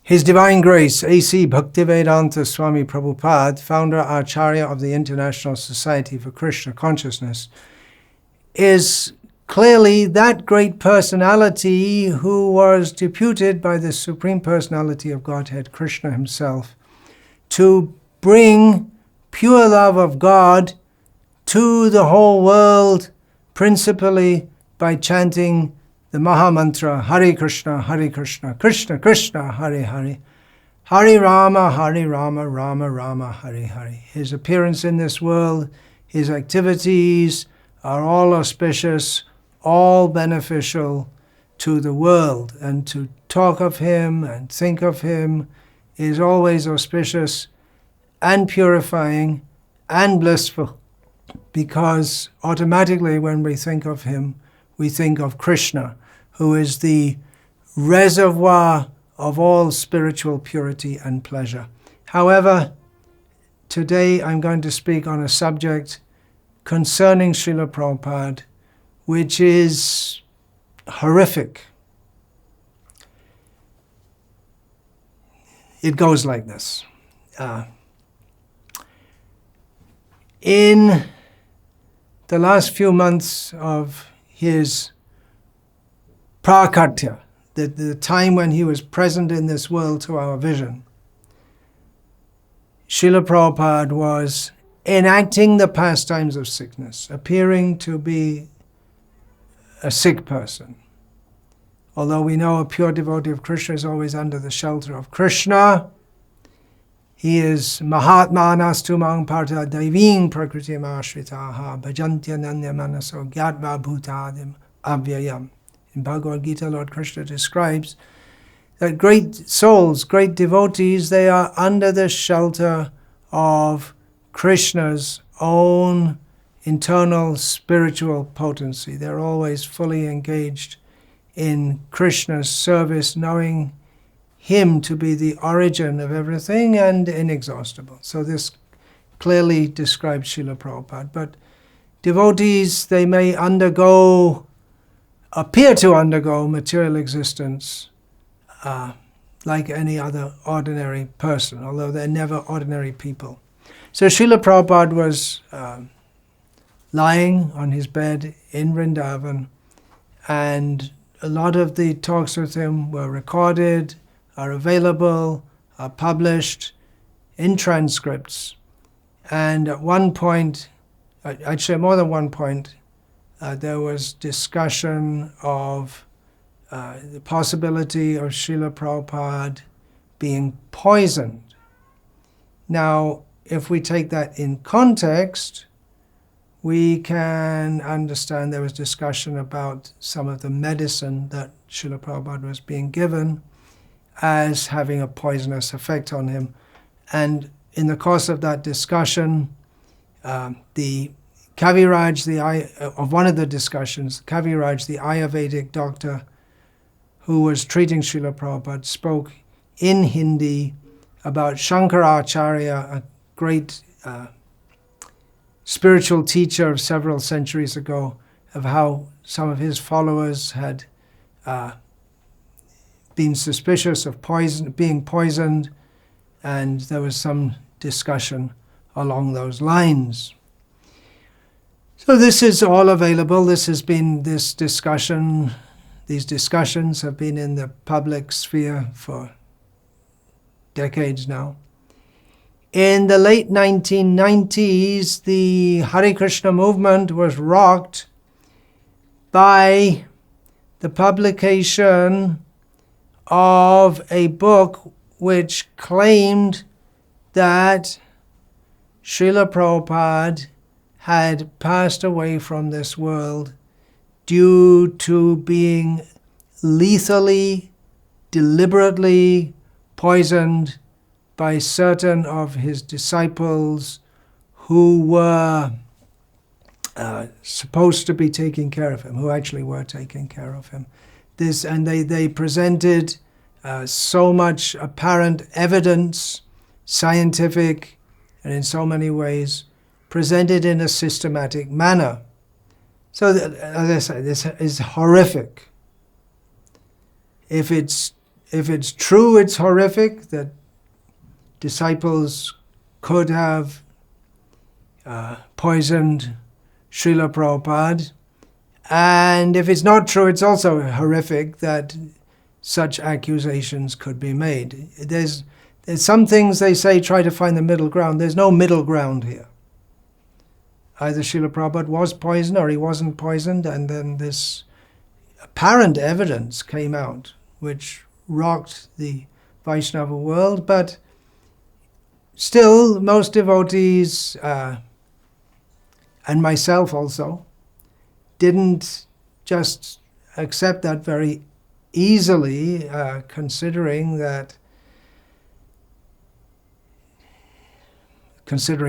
His Divine Grace, A.C. Bhaktivedanta Swami Prabhupada, founder Acharya of the International Society for Krishna Consciousness, is clearly that great personality who was deputed by the Supreme Personality of Godhead, Krishna himself, to bring pure love of God to the whole world, principally by chanting the Maha Mantra, Hare Krishna, Krishna Krishna, Hare Hare, Hare Rama, Rama Rama, Hare Hare. His appearance in this world, his activities are all auspicious, all beneficial to the world. And to talk of him and think of him is always auspicious and purifying and blissful, because automatically when we think of him, we think of Krishna, who is the reservoir of all spiritual purity and pleasure. However, today I'm going to speak on a subject concerning Srila Prabhupada, which is horrific. It goes like this. In the last few months of his prakartya, the time when he was present in this world to our vision, Srila Prabhupada was enacting the pastimes of sickness, appearing to be a sick person. Although we know a pure devotee of Krishna is always under the shelter of Krishna, he is Mahatmanas mang partha daiving prakritim ashritaha bhajantyananya manaso gyatva bhutadim avyayam. In Bhagavad Gita, Lord Krishna describes that great souls, great devotees, they are under the shelter of Krishna's own internal spiritual potency. They're always fully engaged in Krishna's service, knowing him to be the origin of everything and inexhaustible. So this clearly describes Srila Prabhupada. But devotees, they may appear to undergo material existence like any other ordinary person, although they're never ordinary people. So Srila Prabhupada was lying on his bed in Vrindavan, and a lot of the talks with him were recorded, are available, are published in transcripts. And at one point, actually more than one point, there was discussion of the possibility of Srila Prabhupada being poisoned. Now, if we take that in context, we can understand there was discussion about some of the medicine that Srila Prabhupada was being given as having a poisonous effect on him. And in the course of that discussion, the Kaviraj, of one of the discussions, Kaviraj, the Ayurvedic doctor who was treating Srila Prabhupada, spoke in Hindi about Shankaracharya, a great spiritual teacher of several centuries ago, of how some of his followers had been suspicious of being poisoned, and there was some discussion along those lines. So this is all available. These discussions have been in the public sphere for decades now. In the late 1990s, the Hare Krishna movement was rocked by the publication of a book which claimed that Srila Prabhupada had passed away from this world due to being lethally, deliberately poisoned by certain of his disciples who were supposed to be taking care of him, who actually were taking care of him. They presented so much apparent evidence, scientific, and in so many ways, presented in a systematic manner. So, as I say, this is horrific. If it's if it's true, it's horrific that disciples could have poisoned Srila Prabhupada. And if it's not true, it's also horrific that such accusations could be made. There's some things they say try to find the middle ground. There's no middle ground here. Either Srila Prabhupada was poisoned or he wasn't poisoned, and then this apparent evidence came out which rocked the Vaishnava world, but still most devotees, and myself also, didn't just accept that very easily, considering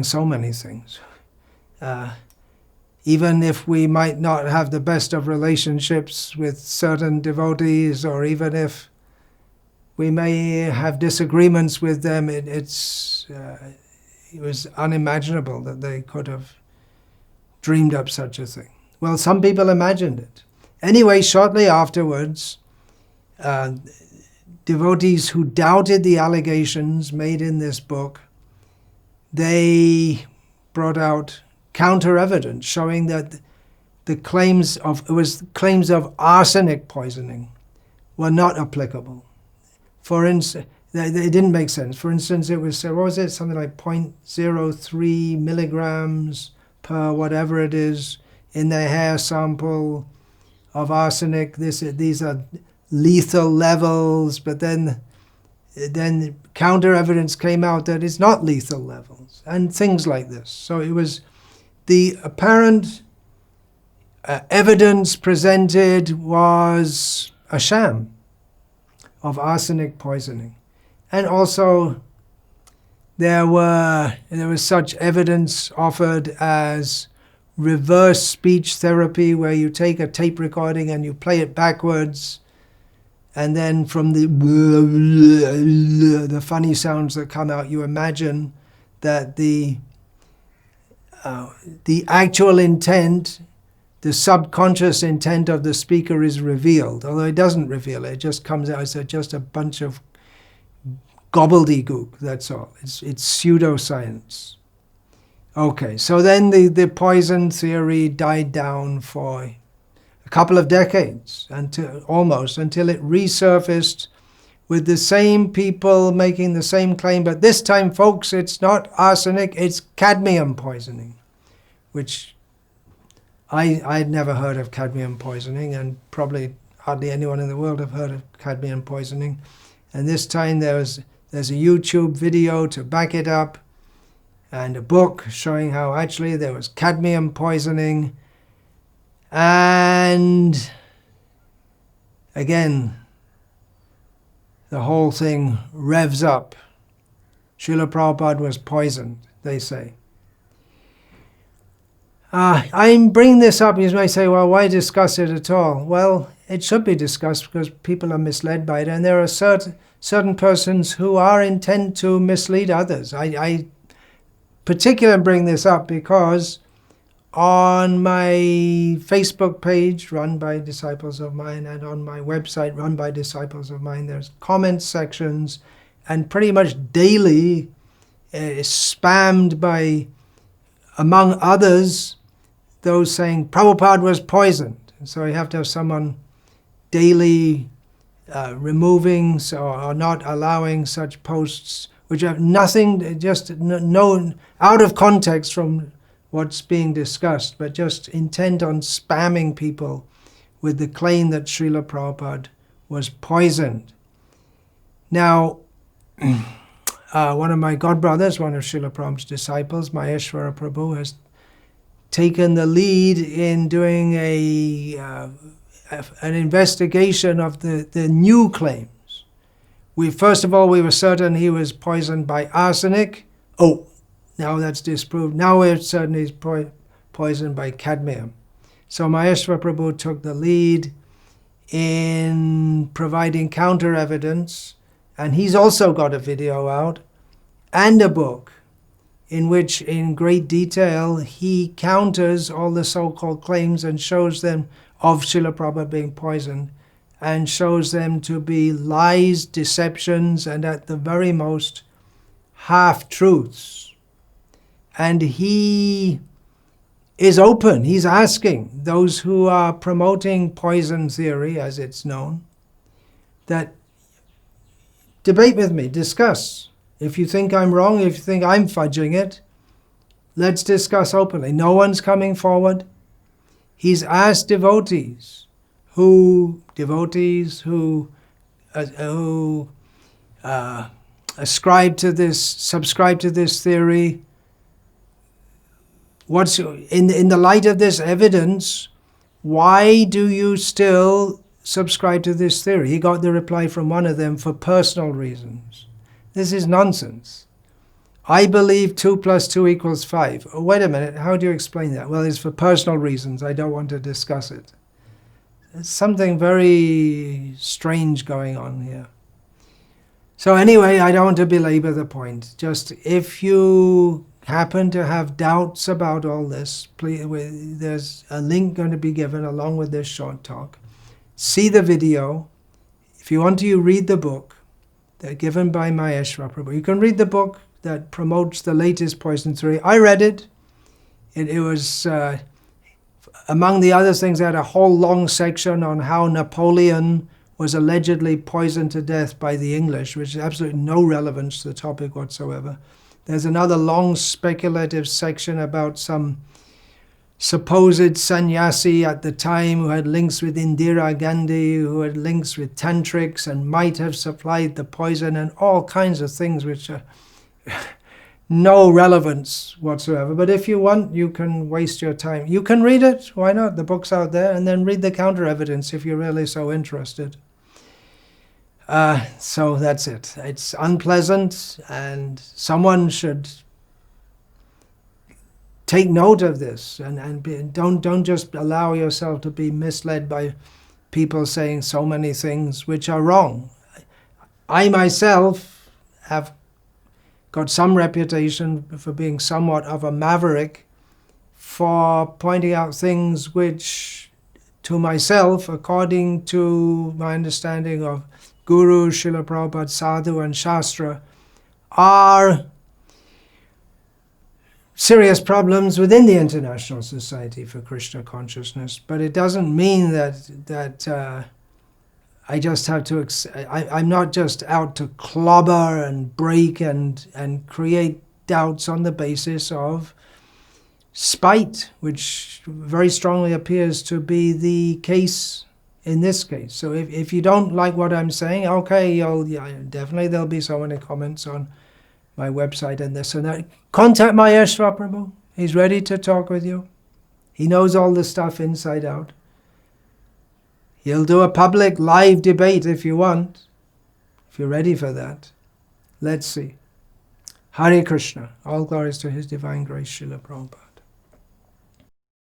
so many things. Even if we might not have the best of relationships with certain devotees, or even if we may have disagreements with them, it was unimaginable that they could have dreamed up such a thing. Well, some people imagined it. Anyway, shortly afterwards, devotees who doubted the allegations made in this book, they brought out counter evidence showing that the claims of arsenic poisoning were not applicable. For instance, they didn't make sense. For instance, it was, what was it, something like 0.03 milligrams per whatever it is in their hair sample of arsenic. These are lethal levels, but then counter evidence came out that it's not lethal levels, and things like this. So it was the apparent evidence presented was a sham of arsenic poisoning. And also there was such evidence offered as reverse speech therapy, where you take a tape recording and you play it backwards, and then from the funny sounds that come out, you imagine that the actual intent, the subconscious intent of the speaker is revealed, although it doesn't reveal it. It just comes out as just a bunch of gobbledygook, that's all. It's pseudoscience. Okay, so then the poison theory died down for a couple of decades, until it resurfaced with the same people making the same claim, but this time, folks, it's not arsenic, it's cadmium poisoning, which I'd never heard of cadmium poisoning, and probably hardly anyone in the world have heard of cadmium poisoning. And this time there's a YouTube video to back it up, and a book showing how actually there was cadmium poisoning. And again, the whole thing revs up. Srila Prabhupada was poisoned, they say. I'm bringing this up, you might say, well, why discuss it at all? Well, it should be discussed because people are misled by it, and there are certain persons who are intent to mislead others. I particularly bring this up because on my Facebook page run by disciples of mine, and on my website run by disciples of mine, there's comment sections, and pretty much daily spammed by, among others, those saying Prabhupada was poisoned. And so you have to have someone daily removing or not allowing such posts which have nothing, just no, out of context from what's being discussed, but just intent on spamming people with the claim that Srila Prabhupada was poisoned. Now, one of my godbrothers, one of Srila Prabhupada's disciples, Mayesvara Prabhu, has taken the lead in doing an investigation of the new claims. First of all, we were certain he was poisoned by arsenic. Oh, now that's disproved. Now we're certain he's poisoned by cadmium. So Mayesvara Prabhu took the lead in providing counter evidence, and he's also got a video out and a book in which, in great detail, he counters all the so-called claims and shows them of Srila Prabhupada being poisoned and shows them to be lies, deceptions, and at the very most, half-truths. And he is open, he's asking those who are promoting poison theory, as it's known, that debate with me, discuss. If you think I'm wrong, if you think I'm fudging it, let's discuss openly. No one's coming forward. He's asked devotees who subscribe to this theory, what's in the light of this evidence, why do you still subscribe to this theory? He got the reply from one of them, for personal reasons. This is nonsense. I believe 2 + 2 = 5. Oh, wait a minute, how do you explain that? Well, it's for personal reasons. I don't want to discuss it. There's something very strange going on here. So anyway, I don't want to belabor the point. Just if you happen to have doubts about all this, please, there's a link going to be given along with this short talk. See the video. If you want to, read the book. They're given by Mayesvara Prabhu. You can read the book that promotes the latest poison theory. I read it. It was, among the other things, they had a whole long section on how Napoleon was allegedly poisoned to death by the English, which has absolutely no relevance to the topic whatsoever. There's another long speculative section about some supposed sannyasi at the time who had links with Indira Gandhi, who had links with tantrics and might have supplied the poison, and all kinds of things which are no relevance whatsoever. But if you want, you can waste your time. You can read it, why not? The book's out there, and then read the counter evidence if you're really so interested. So that's it. It's unpleasant, and someone should take note of this, and don't just allow yourself to be misled by people saying so many things which are wrong. I myself have got some reputation for being somewhat of a maverick, for pointing out things which, to myself, according to my understanding of Guru, Srila Prabhupada, Sadhu, and Shastra, are serious problems within the International Society for Krishna Consciousness. But it doesn't mean that I just have to. I'm not just out to clobber and break and create doubts on the basis of spite, which very strongly appears to be the case in this case. So if you don't like what I'm saying, okay, definitely there'll be so many comments on my website and this and that. Contact Mayesvara Prabhu. He's ready to talk with you. He knows all the stuff inside out. He'll do a public live debate if you want, if you're ready for that. Let's see. Hare Krishna. All glories to His Divine Grace, Srila Prabhupada.